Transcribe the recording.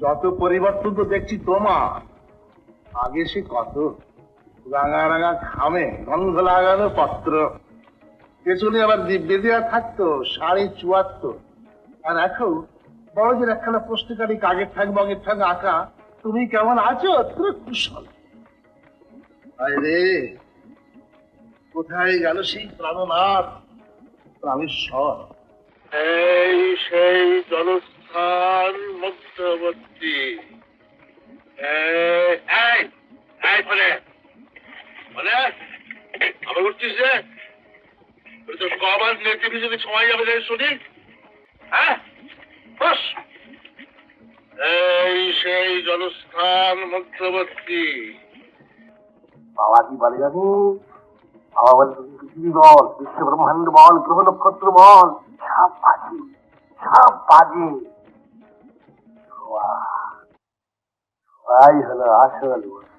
যত পরিবর্তন তো দেখছি তোমার। আগে সে কত রাঙা রাঙা ঘামে গন্ধ লাগানো পত্র, পেছনে আবার দিব্যে দেওয়া থাকতো 74.5। আর এখন বড়দের একখানা প্রশ্নকারী কাগের ঠাক বগের ঠাক আঁকা, তুমি কেমন আছো তুমি কুশল। আরে কোথায় গেল সেই প্রাণনাথ প্রাণেশ্বর? এই সেই জনস্থান মধ্যবর্তী। আবার উঠছিস যে তো কবার নেতি যদি সময় যাবে শুনি। হ্যাঁ বস। এই সেই জনস্থান মধ্যবর্তী। বাবা কি বলে জানি, বাবা বলে পৃথিবী বল, বিশ্ব ব্রহ্মাণ্ড বল, গ্রহ নক্ষত্র বল, সব বাজে, সব বাজে। ছোঁয়াই হলো আসল বস্তু।